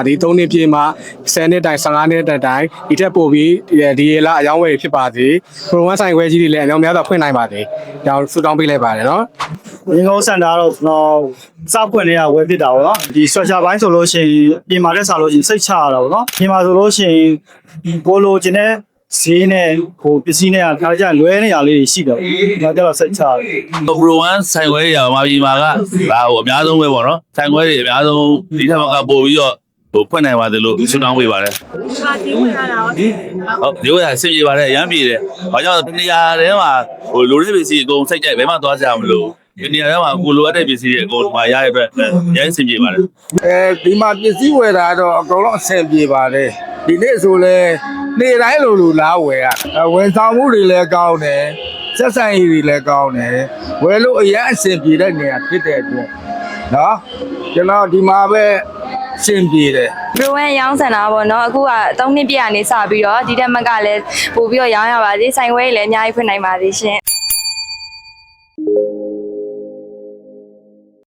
ဒီ3နှစ်ပြည့်မှာ10နှစ်တိုင်15နှစ်တိုင်ဒီထက်ပိုပြီးဒီရေလာအယောင်းဝယ်ဖြစ်ပါစေပရိုဝမ်ဆိုင်ခွဲကြီးတွေလည်းအများများစွာဖွင့်နိုင်ပါစေကြောင်းဆုတောင်းပေးလိုက်ပါတယ်နော် ရင်းကုန်းစင်တာတော့ကျွန်တော်စဖွင့်နေရဝယ်ဖြစ်တာပေါ့နော်ဒီ structure ဘိုင်းဆိုလို့ရှိရင်ပြင်မာတဲ့ဆာလို့ရှိရင်စိတ်ချရတာပေါ့နော်ပြင်မာဆိုလို့ရှိရင်ကိုလိုချင်တဲ့ဈေးနဲ့ဟိုပစ္စည်းနဲ့ခါကြလွဲနေရလေးရှိတယ်ဒါကြတော့စိတ်ချတယ် ပရိုဝမ်ဆိုင်ခွဲရမှာပြည်မှာကဒါဟိုအများဆုံးပဲပေါ့နော်ဆိုင်ခွဲတွေအများဆုံးဒီထက်မှကပို့ပြီးတော့ဟိုဖွင့်နိုင်ပါတယ်လို့ဆုတောင်းပေးပါတယ် ပါတီးဝင်လာတာဟုတ် ဟုတ်ဒီဥစ္စာဆင်ပြေပါတယ်ရမ်းပြေတယ်ဘာကြောင့်တနေရာထဲမှာဟိုလိုတဲ့ပစ္စည်းအကုန်စိတ်ကြိုက်ဘယ်မှသွားကြမလို့ဒီနေရာထဲမှာကိုလိုအပ်တဲ့ပစ္စည်းတွေအကုန်မှာရရတဲ့အတွက်ရမ်းဆင်ပြေပါတယ် ဒီမှာပစ္စည်းဝယ်တာတော့အကုန်လုံးအဆင်ပြေပါတယ်ဒီနေ့ဆိုလဲနေ့တိုင်းလိုလားဝယ်ရဝန်ဆောင်မှုတွေလည်းကောင်းတယ်ဆက်ဆံရေးတွေလည်းကောင်းတယ်ဝယ်လို့အရင်အဆင်ပြေတဲ့နေရာဖြစ်တဲ့အတွက်နော်ကျွန်တော်ဒီမှာပဲအဆင်ပြေတယ် ဘရိုဝမ်ရောင်းစင်တာပေါ့နော်အခုက3နှစ်ပြည့်ကနေစပြီးတော့ဒီတက်မကလည်းပို့ပြီးတော့ရောင်းရပါသေးဆိုင်ဝဲကြီးလည်းအများကြီးဖွင့်နိုင်ပါသေးရှင်